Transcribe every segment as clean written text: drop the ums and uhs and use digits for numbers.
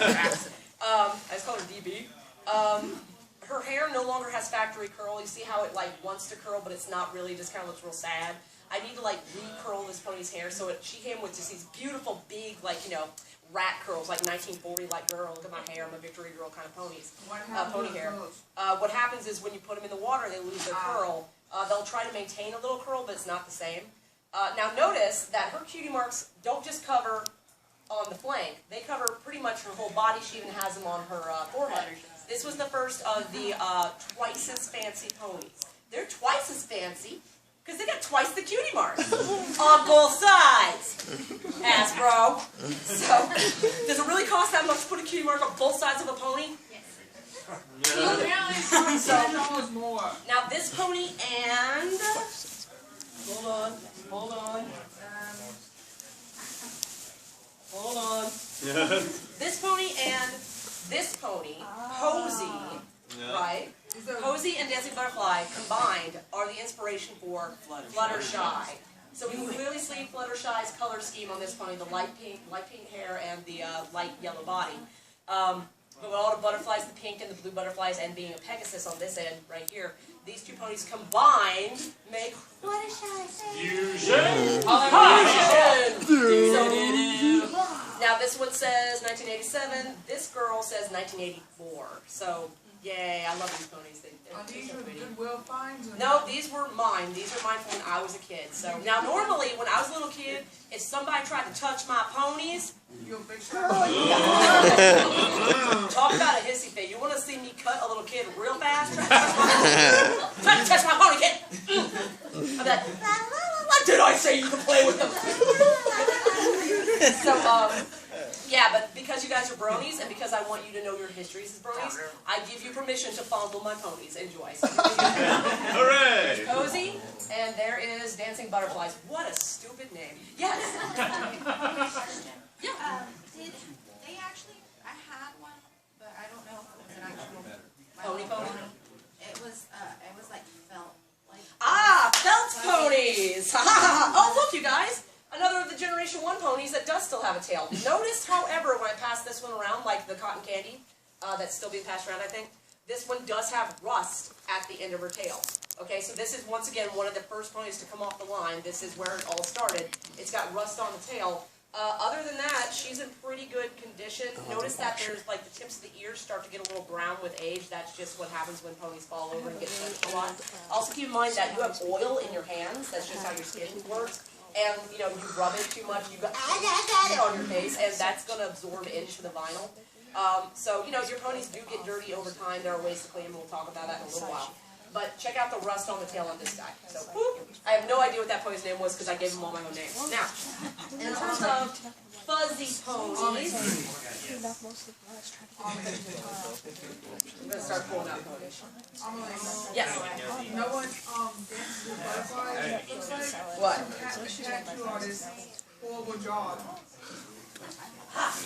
I just call her DB. Her hair no longer has factory curl. You see how it like wants to curl, but it's not really. Just kind of looks real sad. I need to like re-curl this pony's hair, so she came with just these beautiful, big, like rat curls, like 1940, like girl. Look at my hair. I'm a Victory Girl kind of ponies. Pony hair. What happens is when you put them in the water, they lose their curl. They'll try to maintain a little curl, but it's not the same. Now notice that her cutie marks don't just cover on the flank. They cover pretty much her whole body. She even has them on her forehead. This was the first of the twice as fancy ponies. They're twice as fancy because they got twice the cutie marks on both sides. Hasbro. So, does it really cost that much to put a cutie mark on both sides of a pony? Yes. So, now this pony and hold on. This pony and this pony, Posy, right? Posy and Dancing Butterfly combined are the inspiration for Fluttershy. So we can clearly see Fluttershy's color scheme on this pony: the light pink hair and the light yellow body. But with all the butterflies, the pink and the blue butterflies, and being a Pegasus on this end right here, these two ponies combined make Fluttershy. Fusion! Now this one says 1987. This girl says 1984. So yay! I love these ponies. Are these your Goodwill finds? No, these were mine. These are mine from when I was a kid. So now normally when I was a little kid, if somebody tried to touch my ponies, you'll fix talk about a hissy fit. You want to see me cut a little kid real fast? Try to touch my pony, kid. I'm like, what did I say? You can play with them. So yeah, but because you guys are bronies, and because I want you to know your histories as bronies, I give you permission to fondle my ponies. Enjoy. Hooray! Posy, and there is Dancing Butterflies. What a stupid name. Yes. Yeah. Did they actually? I had one, but I don't know if it was an actual pony. It was like felt. Felt ponies. Oh, look, you guys. Another of the Generation 1 ponies that does still have a tail. Notice, however, when I pass this one around, like the cotton candy that's still being passed around, I think, this one does have rust at the end of her tail. Okay, so this is, once again, one of the first ponies to come off the line. This is where it all started. It's got rust on the tail. Other than that, she's in pretty good condition. Notice that there's, like, the tips of the ears start to get a little brown with age. That's just what happens when ponies fall over and get touched a lot. Also keep in mind that you have oil in your hands. That's just how your skin works. And, you rub it too much, you go, on your face, and that's going to absorb into the vinyl. So, your ponies do get dirty over time. There are ways to clean them. We'll talk about that in a little while. But check out the rust on the tail on this guy. So, whoop, I have no idea what that pony's name was because I gave him all my own names. Now, in terms of fuzzy ponies, I'm going to start pulling out ponies. Yes. No one dances with butterflies. Looks like what? Tattoo artist, horrible job.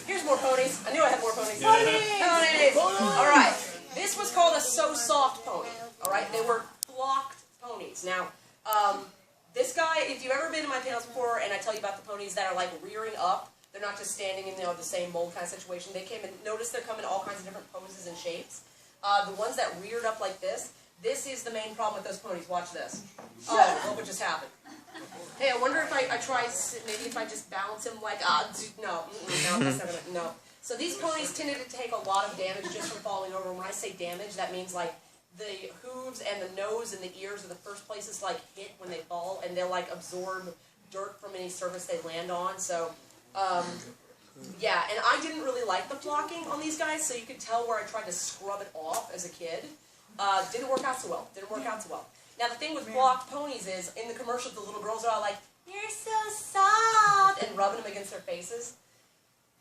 Here's more ponies. I knew I had more ponies. Ponies! All right. This was called a So Soft pony. All right. They were flocked ponies. Now, this guy, if you've ever been to my panels before, and I tell you about the ponies that are like rearing up, they're not just standing in the same mold kind of situation. They came and notice they're coming in all kinds of different poses and shapes. The ones that reared up like this is the main problem with those ponies. Watch this. Oh, what would just happen? Hey, I wonder if I try, maybe if I just balance him like, no, that's not gonna, no. So these ponies tended to take a lot of damage just from falling over. And when I say damage, that means like the hooves and the nose and the ears are the first places like hit when they fall, and they'll like absorb dirt from any surface they land on. So, yeah, and I didn't really like the flocking on these guys, so you could tell where I tried to scrub it off as a kid. Didn't work out so well. Now, the thing with flocked ponies is, in the commercials, the little girls are all like, "You're so soft," and rubbing them against their faces.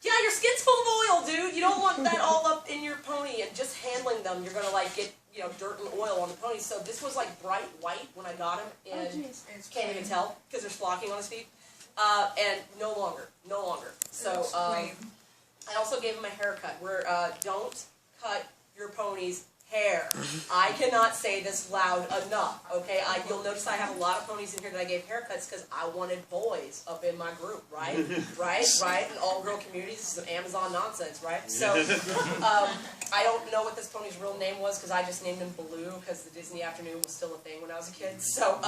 Yeah, your skin's full of oil, dude. You don't want that all up in your pony, and just handling them, you're going to, like, get, dirt and oil on the ponies. So this was, like, bright white when I got him, and can't even tell, because there's flocking on his feet. And no longer. So, I also gave him a haircut, where, don't cut your pony's hair. I cannot say this loud enough, okay? You'll notice I have a lot of ponies in here that I gave haircuts because I wanted boys up in my group, right? Right? In all-girl communities, this is Amazon nonsense, right? So, I don't know what this pony's real name was because I just named him Baloo because the Disney afternoon was still a thing when I was a kid. So,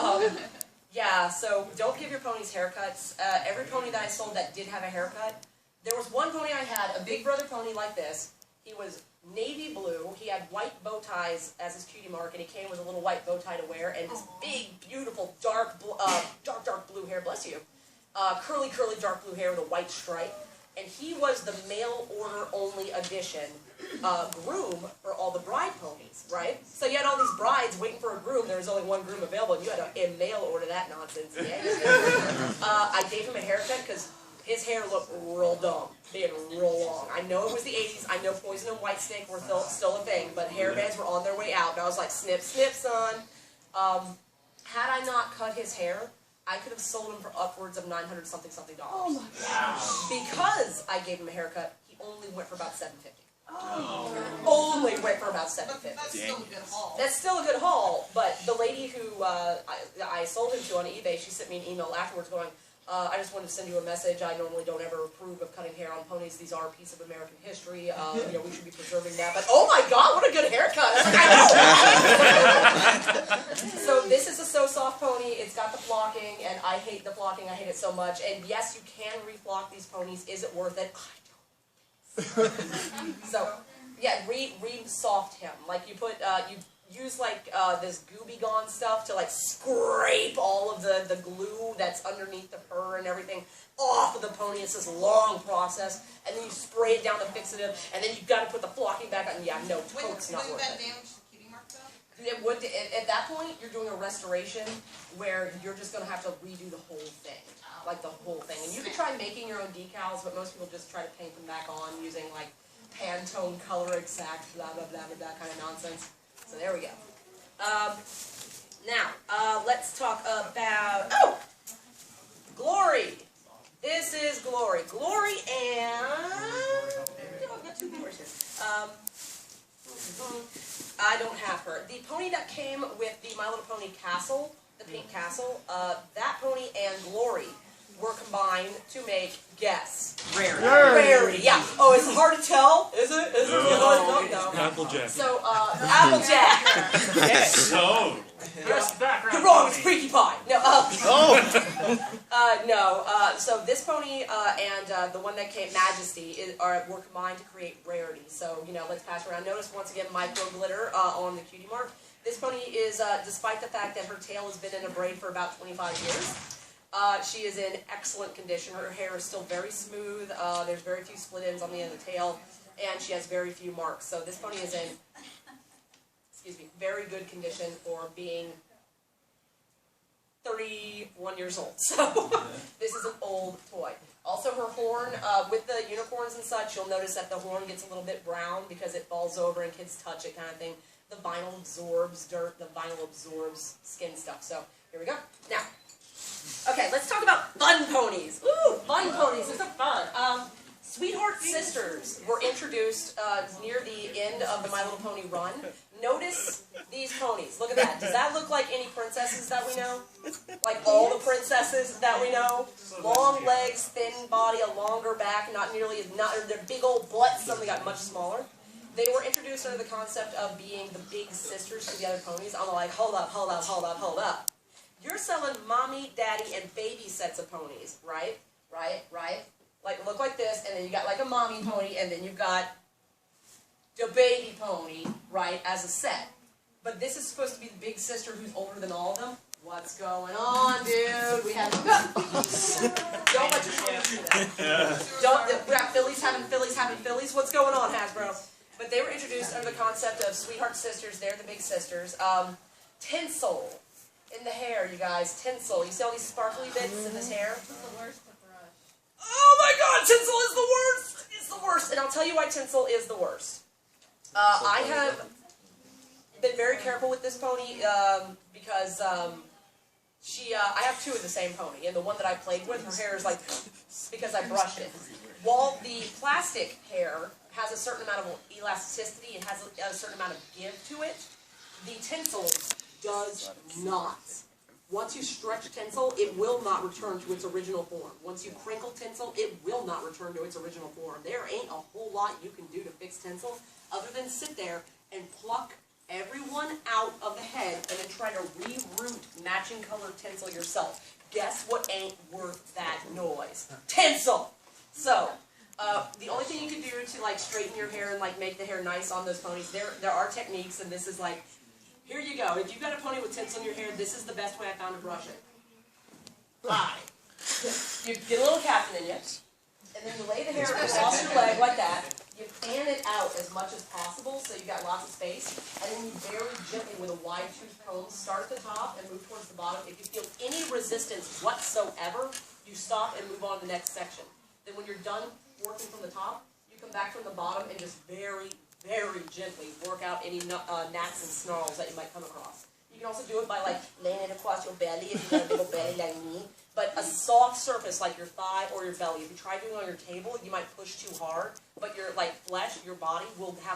yeah, so don't give your ponies haircuts. Every pony that I sold that did have a haircut, there was one pony I had, a big brother pony like this. He was navy blue. He had white bow ties as his cutie mark, and he came with a little white bow tie to wear, and this big, beautiful, dark blue hair, bless you. Curly, dark blue hair with a white stripe. And he was the mail order only edition groom for all the bride ponies, right? So you had all these brides waiting for a groom. There was only one groom available, and you had to mail order that nonsense. Yeah, I gave him a haircut because his hair looked real dumb, being real long. I know it was the 80s. I know poison and white snake were still a thing, but hair bands were on their way out. And I was like, snip, snip, son. Had I not cut his hair, I could have sold him for upwards of $900-something. Oh my gosh. Because I gave him a haircut, he only went for about $750. Oh. Only went for about $750. That's still a good haul. That's still a good haul, but the lady who I sold him to on eBay, she sent me an email afterwards going, I just wanted to send you a message. I normally don't ever approve of cutting hair on ponies. These are a piece of American history. We should be preserving that. But oh my God, what a good haircut! I was like, I know. So this is a So Soft pony. It's got the flocking, and I hate the flocking. I hate it so much. And yes, you can reflock these ponies. Is it worth it? I don't. So yeah, re-soft him. Like you put you use like this Gooby Gone stuff to like scrape all of the glue that's underneath the fur and everything off of the pony. It's this long process, and then you spray it down the fixative, and then you've got to put the flocking back on. Yeah, no, totes not worth that it. damage the cutie mark though? It would. At that point, you're doing a restoration where you're just going to have to redo the whole thing, like the whole thing. And you can try making your own decals, but most people just try to paint them back on using like Pantone Color Exact, blah blah blah blah, that kind of nonsense. So there we go. Now, let's talk about, Glory. This is Glory. Glory and, I've got two Glories here. I don't have her. The pony that came with the My Little Pony Castle, the pink castle, that pony and Glory were combined to make, guess. Rarity, yeah. Oh, it's hard to tell, is it? Is it? No. Applejack. So, Applejack. Yes. So. You're wrong, it's Freaky Pie. No, so this pony and the one that came, Majesty, were combined to create Rarity. So, let's pass around. Notice, once again, micro glitter on the cutie mark. This pony is, despite the fact that her tail has been in a braid for about 25 years, she is in excellent condition. Her hair is still very smooth. There's very few split ends on the end of the tail, and she has very few marks. So this pony is in, very good condition for being 31 years old. So this is an old toy. Also, her horn, with the unicorns and such, you'll notice that the horn gets a little bit brown because it falls over and kids touch it, kind of thing. The vinyl absorbs dirt. The vinyl absorbs skin stuff. So here we go. Now. Okay, let's talk about fun ponies. Ooh, fun ponies. These are fun. Sweetheart Sisters were introduced near the end of the My Little Pony run. Notice these ponies. Look at that. Does that look like any princesses that we know? Like all the princesses that we know? Long legs, thin body, a longer back, not nearly as their big old butts suddenly got much smaller. They were introduced under the concept of being the big sisters to the other ponies. I'm like, hold up. You're selling mommy, daddy, and baby sets of ponies, right? Like, look like this, and then you got like a mommy pony, and then you've got the baby pony, right, as a set. But this is supposed to be the big sister who's older than all of them. What's going on, dude? We have don't let your ponies do that. We got fillies having fillies. What's going on, Hasbro? But they were introduced under the concept of Sweetheart Sisters. They're the big sisters. Tinsel. In the hair, you guys. Tinsel. You see all these sparkly bits in this hair? It's the worst to brush. Oh my God! Tinsel is the worst! It's the worst. And I'll tell you why Tinsel is the worst. I have been very careful with this pony because I have two of the same pony. And the one that I played with, her hair is like, because I brushed it. While the plastic hair has a certain amount of elasticity, it has a certain amount of give to it. The tinsel does not. Once you stretch tinsel, it will not return to its original form. Once you crinkle tinsel, it will not return to its original form. There ain't a whole lot you can do to fix tinsel other than sit there and pluck everyone out of the head and then try to reroute matching colored tinsel yourself. Guess what ain't worth that noise? Tinsel! So, the only thing you can do to like straighten your hair and like make the hair nice on those ponies, there are techniques, and this is like, here you go. If you've got a pony with tinsel in your hair, this is the best way I found to brush it. Hi. You get a little captain in you, and then you lay the hair across your leg like that. You fan it out as much as possible so you've got lots of space, and then you very gently with a wide tooth comb start at the top and move towards the bottom. If you feel any resistance whatsoever, you stop and move on to the next section. Then when you're done working from the top, you come back from the bottom and just very, very gently work out any gnats and snarls that you might come across. You can also do it by like laying it across your belly if you've got a big old belly like me. But a soft surface like your thigh or your belly, if you try doing it on your table, you might push too hard, but your like flesh, your body will have